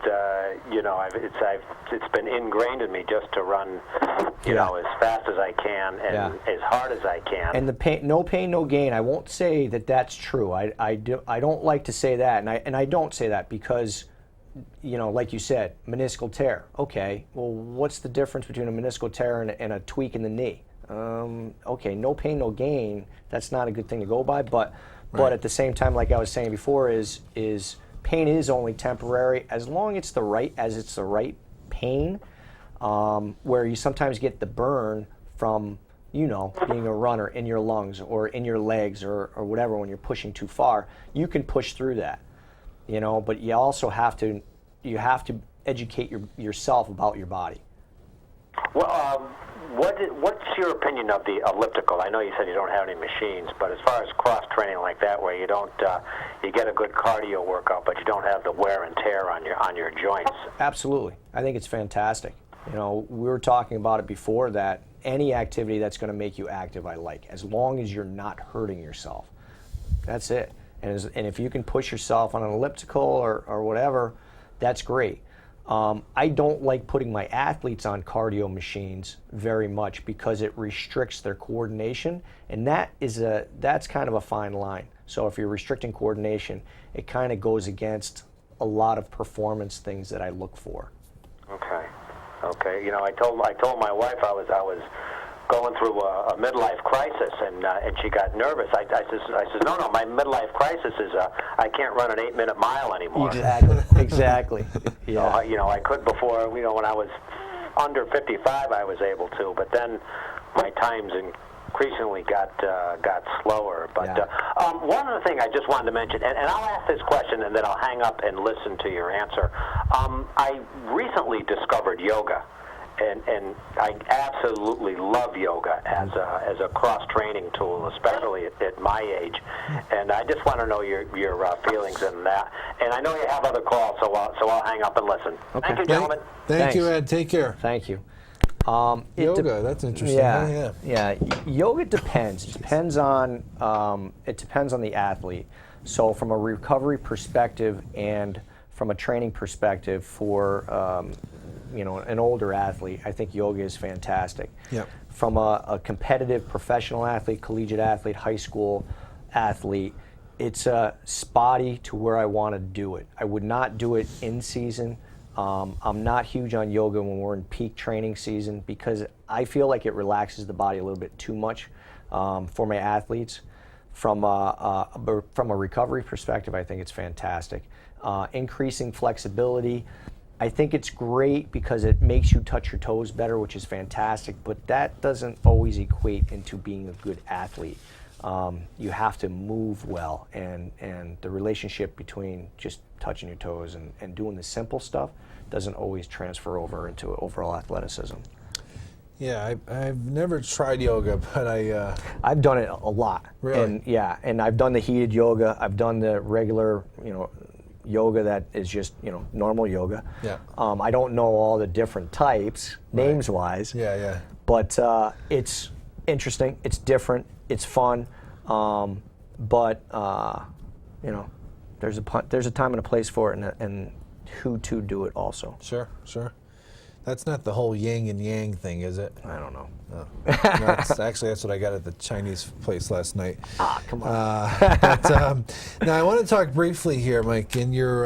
been ingrained in me just to run, as fast as I can and as hard as I can. And the pain, no pain, no gain. I won't say that that's true. I don't like to say that, and I don't say that because, like you said, meniscal tear. Okay, well, what's the difference between a meniscal tear and a tweak in the knee? Okay, no pain, no gain. That's not a good thing to go by. But at the same time, like I was saying before, is pain is only temporary as long as it's the right pain, where you sometimes get the burn from being a runner in your lungs or in your legs or whatever when you're pushing too far. You can push through that, but you also have to educate yourself about your body. Well, what's your opinion of the elliptical? I know you said you don't have any machines, but as far as cross training like that, where you don't, you get a good cardio workout, but you don't have the wear and tear on your joints. Absolutely, I think it's fantastic. We were talking about it before, that any activity that's going to make you active, I like, as long as you're not hurting yourself. That's it. And if you can push yourself on an elliptical or whatever, that's great. I don't like putting my athletes on cardio machines very much because it restricts their coordination, and that's kind of a fine line. So if you're restricting coordination, it kind of goes against a lot of performance things that I look for. Okay. I told my wife I was going through a midlife crisis, and she got nervous. I said, no, my midlife crisis is I can't run an 8-minute mile anymore. Exactly. Yeah. So, I could before, when I was under 55, I was able to, but then my times increasingly got slower. But one other thing I just wanted to mention, and I'll ask this question and then I'll hang up and listen to your answer. I recently discovered yoga. And I absolutely love yoga as a cross-training tool, especially at my age. And I just want to know your feelings in that. And I know you have other calls, so I'll hang up and listen. Okay. Thank you, gentlemen. Thank you, Ed. Take care. Thank you. Yoga, that's interesting. Yeah. Yoga depends. It depends on the athlete. So from a recovery perspective and from a training perspective for an older athlete, I think yoga is fantastic. Yep. From a competitive professional athlete, collegiate athlete, high school athlete, it's spotty to where I want to do it. I would not do it in season. I'm not huge on yoga when we're in peak training season because I feel like it relaxes the body a little bit too much for my athletes. From a recovery perspective, I think it's fantastic. Increasing flexibility, I think it's great because it makes you touch your toes better, which is fantastic, but that doesn't always equate into being a good athlete. You have to move well, and the relationship between just touching your toes and doing the simple stuff doesn't always transfer over into overall athleticism. Yeah, I've never tried yoga, but I've done it a lot. Really? And I've done the heated yoga. I've done the regular, yoga that is just, normal yoga. Yeah. I don't know all the different types, names-wise. Yeah. But it's interesting. It's different. It's fun. But there's a time and a place for it, and who to do it also. Sure. That's not the whole yin and yang thing, is it? I don't know. No. That's what I got at the Chinese place last night. Come on. Now I want to talk briefly here, Mike. In your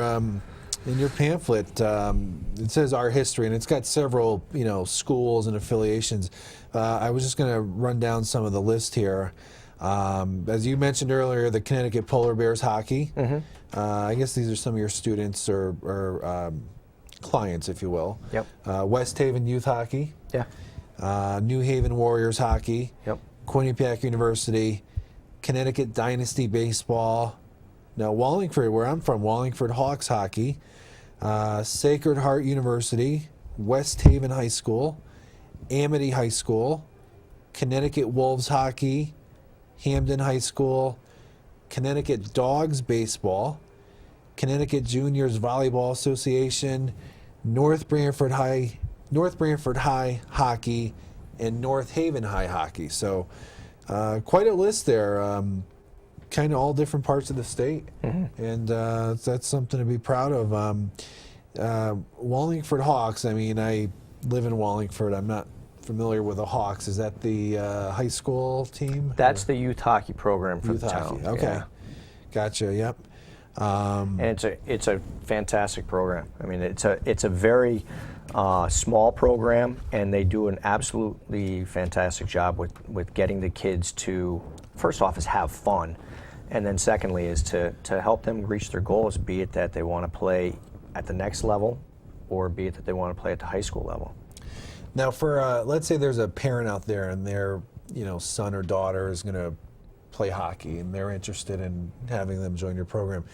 pamphlet, it says our history, and it's got several schools and affiliations. I was just going to run down some of the list here. As you mentioned earlier, the Connecticut Polar Bears hockey. Mm-hmm. I guess these are some of your students or clients, if you will. Yep. West Haven Youth Hockey. Yeah. New Haven Warriors Hockey. Yep. Quinnipiac University. Connecticut Dynasty Baseball. Now Wallingford, where I'm from, Wallingford Hawks Hockey. Sacred Heart University. West Haven High School. Amity High School. Connecticut Wolves Hockey. Hamden High School. Connecticut Dogs Baseball. Connecticut Juniors Volleyball Association, North Branford High Hockey, and North Haven High Hockey. So quite a list there, kind of all different parts of the state, and that's something to be proud of. Wallingford Hawks, I mean, I live in Wallingford. I'm not familiar with the Hawks. Is that the high school team? That's the youth hockey program for youth the hockey. town. Okay, Yeah. Gotcha. Yep. And it's a fantastic program. I mean, it's a very small program, and they do an absolutely fantastic job with getting the kids to, first off, is have fun, and then secondly is to help them reach their goals, be it that they want to play at the next level, or be it that they want to play at the high school level. Now, for let's say there's a parent out there and their son or daughter is going to play hockey and they're interested in having them join your program.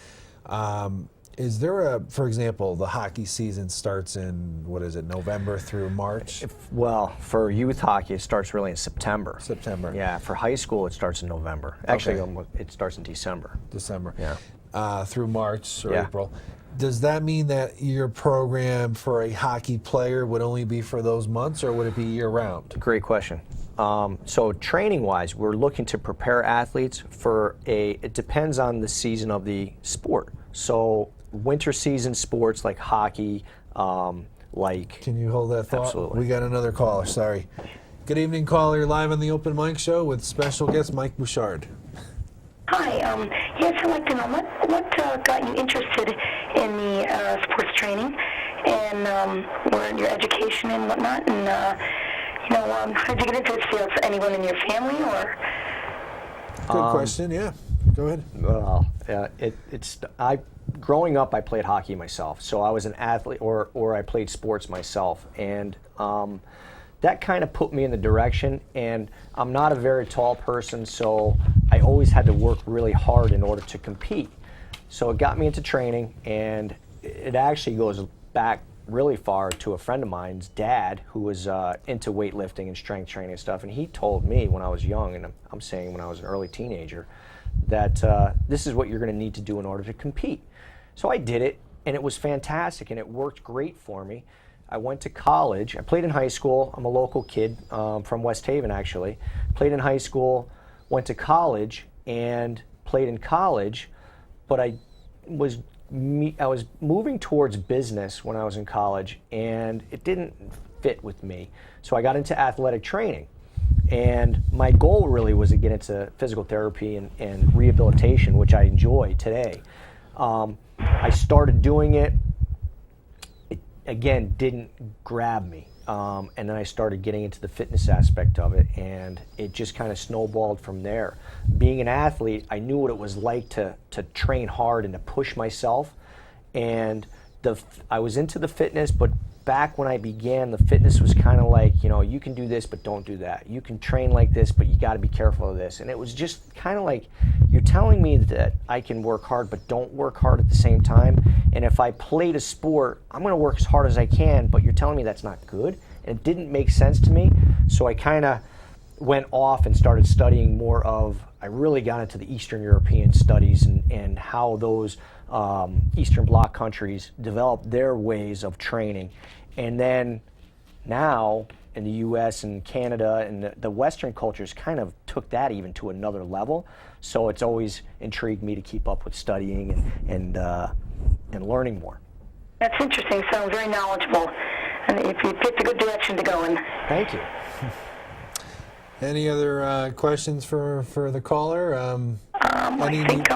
Is there for example, the hockey season starts in, what is it, November through March? Well, for youth hockey, it starts really in September. September. Yeah, for high school, it starts in November. Actually, it starts in December. December. Yeah. Through March or Yeah. April. Does that mean that your program for a hockey player would only be for those months, or would it be year-round? Great question. So training-wise, we're looking to prepare athletes for it depends on the season of the sport. So winter season sports like hockey, Can you hold that thought? Absolutely. We got another caller, sorry. Good evening, caller. You're live on the Open Mic Show with special guest Mike Bouchard. Hi, yes, I'd like to know what got you interested in the sports training and your education and whatnot, and how did you get into it? Was anyone in your family or? Good question. Yeah, go ahead. Well, growing up, I played hockey myself, so I was an athlete, or I played sports myself, and that kind of put me in the direction. And I'm not a very tall person, so I always had to work really hard in order to compete. So it got me into training, and it actually goes back really far to a friend of mine's dad who was into weightlifting and strength training and stuff. And he told me when I was young, and I'm saying when I was an early teenager, that this is what you're going to need to do in order to compete. So I did it, and it was fantastic, and it worked great for me. I went to college. I played in high school. I'm a local kid from West Haven, actually. Played in high school, went to college, and played in college, but I was moving towards business when I was in college, and it didn't fit with me. So I got into athletic training, and my goal really was to get into physical therapy and rehabilitation, which I enjoy today. I started doing it. It, again, didn't grab me. And then I started getting into the fitness aspect of it, and it just kind of snowballed from there. Being an athlete, I knew what it was like to train hard and to push myself. And I was into the fitness, but back when I began, the fitness was kind of like, you can do this, but don't do that. You can train like this, but you got to be careful of this. And it was just kind of like, you're telling me that I can work hard, but don't work hard at the same time. And if I played a sport, I'm going to work as hard as I can, but you're telling me that's not good. And it didn't make sense to me. So I kind of went off and started studying more of, I really got into the Eastern European studies and how those Eastern Bloc countries developed their ways of training. And then now in the US and Canada and the Western cultures kind of took that even to another level. So it's always intrigued me to keep up with studying and learning more. That's interesting. Sounds very knowledgeable. And if you picked a good direction to go in. Thank you. Any other questions for the caller? I think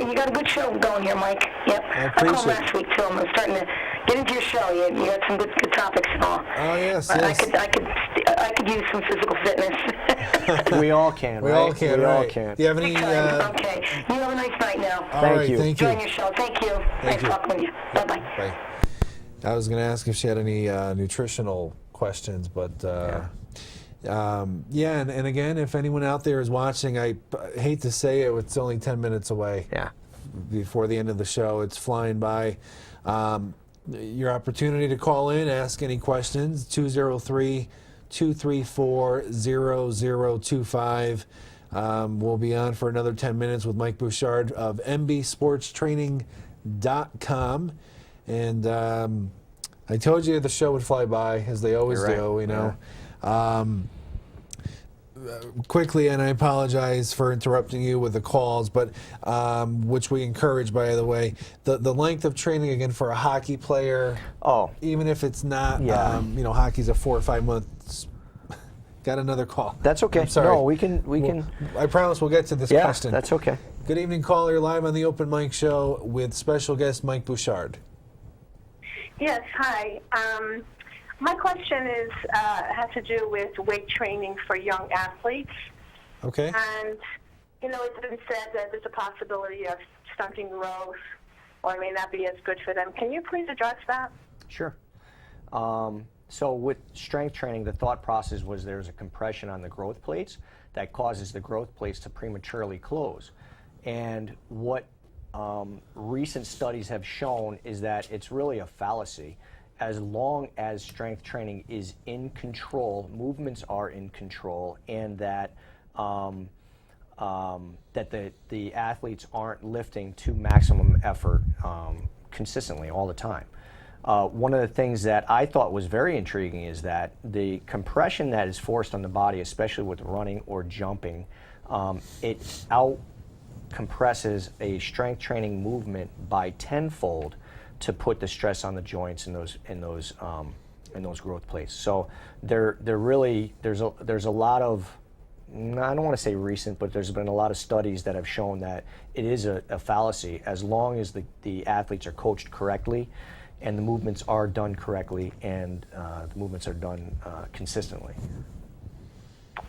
you got a good show going here, Mike. Yep. I called last week too. I'm starting to get into your show. You got some good topics and all. Oh yes, yes. I could use some physical fitness. We all can. We right? all can. We right. all can. Do you have any? Okay. You have a nice night now. Thank you. Thank you. Enjoying your show. Thank you. Nice talking with you. Bye bye. Bye. I was going to ask if she had any nutritional questions, but yeah, and again, if anyone out there is watching, I hate to say it, it's only 10 minutes away. Yeah. Before the end of the show, it's flying by. Your opportunity to call in, ask any questions, 203-234-0025. We'll be on for another 10 minutes with Mike Bouchard of MB Sports Training MICHEAL.com. And I told you the show would fly by, as they always do, you know. Yeah. Quickly, and I apologize for interrupting you with the calls, but which we encourage, by the way, the length of training again for a hockey player. Oh, even if it's not, you know, hockey's a 4 or 5 months. Got another call. That's okay. I'm sorry. No, we can. I promise we'll get to this question. Yeah, that's okay. Good evening, caller. Live on the Open Mic Show with special guest Mike Bouchard. Yes, hi. My question is has to do with weight training for young athletes. Okay. And, you know, it's been said that there's a possibility of stunting growth or it may not be as good for them. Can you please address that? Sure. So with strength training, the thought process was there's a compression on the growth plates that causes the growth plates to prematurely close. And what recent studies have shown is that it's really a fallacy. As long as strength training is in control, movements are in control, and that that the athletes aren't lifting to maximum effort consistently all the time. One of the things that I thought was very intriguing is that the compression that is forced on the body, especially with running or jumping, it out compresses a strength training movement by tenfold to put the stress on the joints in those growth plates. So there's a lot of, I don't want to say recent, but there's been a lot of studies that have shown that it is a fallacy as long as the athletes are coached correctly and the movements are done correctly and the movements are done consistently.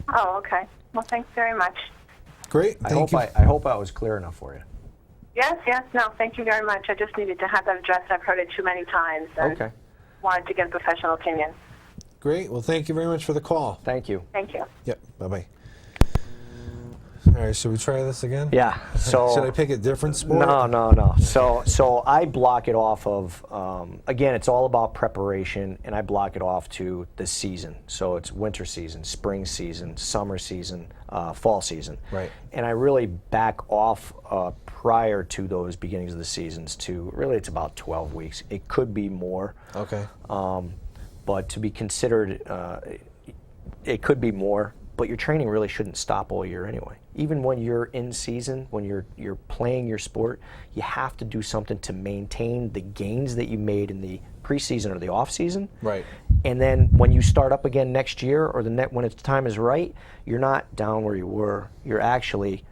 Oh, okay. Well, thanks very much. Great. I hope I was clear enough for you. Yes, no, thank you very much. I just needed to have that addressed. I've heard it too many times. Okay. Wanted to get a professional opinion. Great. Well, thank you very much for the call. Thank you. Thank you. Yep. Bye-bye. All right, should we try this again? Yeah. So should I pick a different sport? No. So I block it off of, again, it's all about preparation, and I block it off to the season. So it's winter season, spring season, summer season, fall season. Right. And I really back off prior to those beginnings of the seasons to, really it's about 12 weeks. It could be more. Okay. But to be considered, it could be more, but your training really shouldn't stop all year anyway. Even when you're in season, when you're playing your sport, you have to do something to maintain the gains that you made in the preseason or the off season. Right. And then when you start up again next year or when its time is right, you're not down where you were. You're actually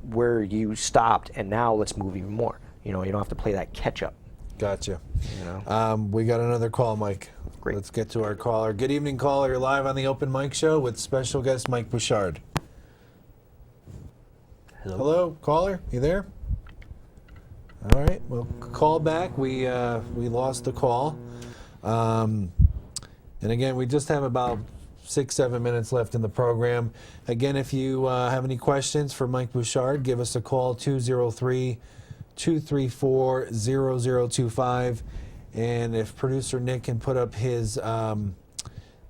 where you stopped, and now let's move even more. You know, you don't have to play that catch up. Gotcha. You know? We got another call, Mike. Great. Let's get to our caller. Good evening, caller. You're live on the Open Mic Show with special guest Mike Bouchard. Hello, caller. You there? All right. Well, call back. We lost the call. And again, we just have about 6-7 minutes left in the program. Again, if you have any questions for Mike Bouchard, give us a call, 203-234-0025. And if producer Nick can put up his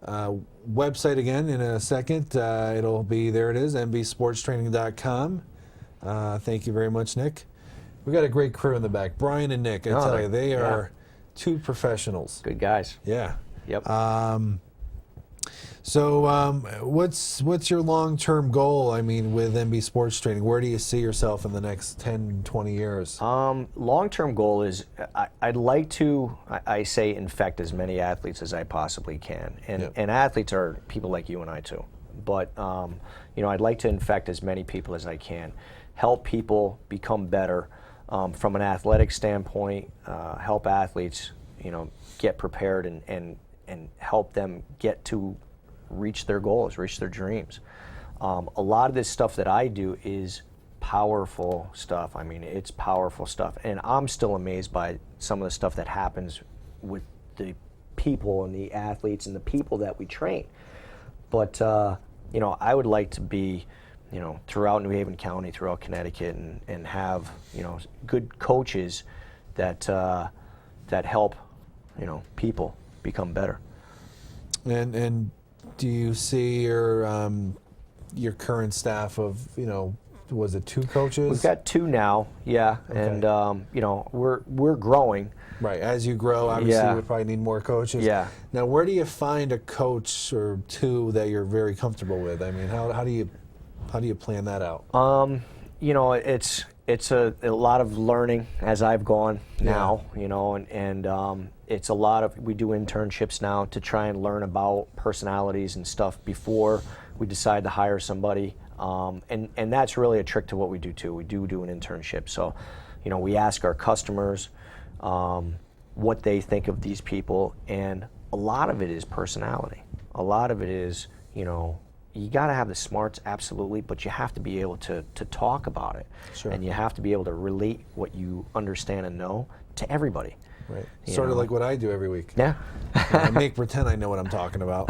website again in a second, it'll be, there it is, mbsportstraining.com. Thank you very much, Nick. We got a great crew in the back. Brian and Nick, I tell you, they are two professionals. Good guys. Yeah. Yep. So what's your long-term goal, I mean, with MB Sports Training? Where do you see yourself in the next 10, 20 years? Long-term goal is I'd like to, I say, infect as many athletes as I possibly can. And athletes are people like you and I too. But, you know, I'd like to infect as many people as I can, help people become better from an athletic standpoint, help athletes, you know, get prepared and help them get to reach their goals, reach their dreams. A lot of this stuff that I do is powerful stuff. I mean, it's powerful stuff. And I'm still amazed by some of the stuff that happens with the people and the athletes and the people that we train. But, you know, I would like to be, you know, throughout New Haven County, throughout Connecticut, and have, you know, good coaches that, that help, you know, people become better. And do you see your current staff of, you know, was it 2 coaches? We've got 2 now, yeah, Okay. and you know, we're growing. Right, as you grow, obviously Yeah. you probably need more coaches. Yeah. Now, where do you find a coach or 2 that you're very comfortable with? I mean, how do you plan that out? You know, it's a lot of learning as I've gone now. You know, and it's a lot of, we do internships now to try and learn about personalities and stuff before we decide to hire somebody. And that's really a trick to what we do too. We do an internship. So, you know, we ask our customers what they think of these people, and a lot of it is personality. A lot of it is, you know, you got to have the smarts, absolutely, but you have to be able to talk about it. Sure. And you have to be able to relate what you understand and know to everybody. Right. You Sort of know? like what I do every week. Yeah. I make pretend I know what I'm talking about.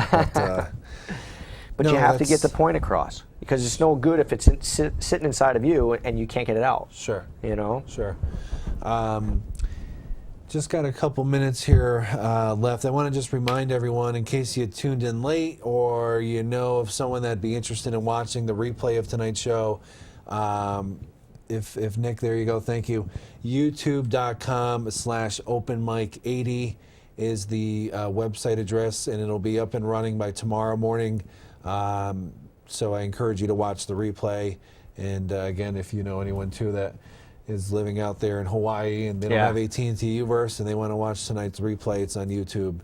But no, you have to get that's- the point across, because it's no good if it's sitting inside of you and you can't get it out. Sure. You know? Sure. Just got a couple minutes here left. I want to just remind everyone, in case you tuned in late or you know of someone that'd be interested in watching the replay of tonight's show, if Nick, there you go, thank you. youtube.com/openmic80 is the website address, and it'll be up and running by tomorrow morning. So I encourage you to watch the replay. And again, if you know anyone too that is living out there in Hawaii and they don't have AT&T Uverse and they want to watch tonight's replay, it's on YouTube,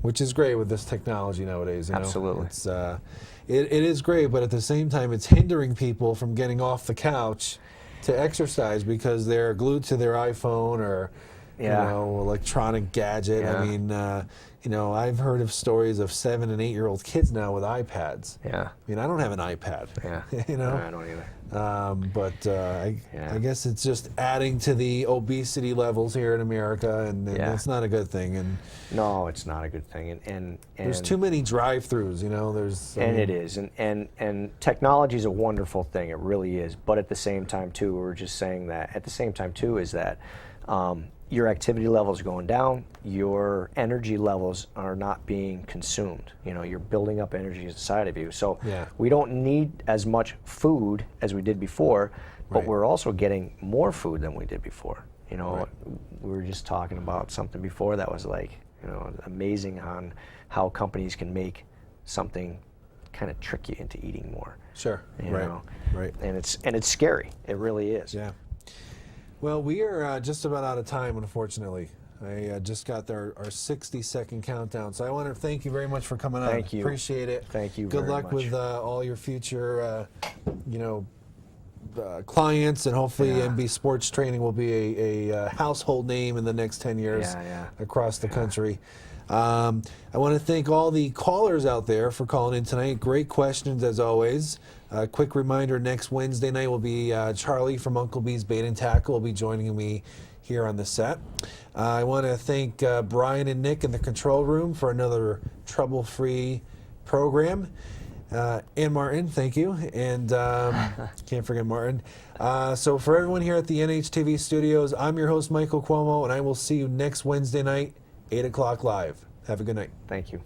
which is great with this technology nowadays. You know? Absolutely. It's, it is great, but at the same time, it's hindering people from getting off the couch to exercise because they're glued to their iPhone or you know, electronic gadget. I mean, you know, I've heard of stories of 7- and 8-year-old kids now with iPads. Yeah. I mean, I don't have an iPad. Yeah. You know? No, I don't either. I guess it's just adding to the obesity levels here in America, and that's not a good thing. And no, it's not a good thing. And there's too many drive-throughs, you know. There's it is, and technology is a wonderful thing. It really is. But at the same time, too, we were just saying that. At the same time, too, is that your activity levels are going down. Your energy levels are not being consumed. You know, you're building up energy inside of you. So we don't need as much food as we did before, but we're also getting more food than we did before. You know, we were just talking about something before that was like, you know, amazing on how companies can make something kind of trick you into eating more. Sure. You Right. know? Right. And it's scary. It really is. Yeah. Well, we are just about out of time, unfortunately. I just got our 60-second countdown. So I want to thank you very much for coming on. Thank you. Appreciate it. Thank you Good very luck much. with all your future, you know, clients, and hopefully NB Sports Training will be a household name in the next 10 years across the country. I want to thank all the callers out there for calling in tonight. Great questions as always. Quick reminder, next Wednesday night will be Charlie from Uncle B's Bait and Tackle will be joining me here on the set. I want to thank Brian and Nick in the control room for another trouble-free program. And Martin, thank you. And can't forget Martin. So for everyone here at the NHTV studios, I'm your host, Michael Cuomo, and I will see you next Wednesday night, 8 o'clock live. Have a good night. Thank you.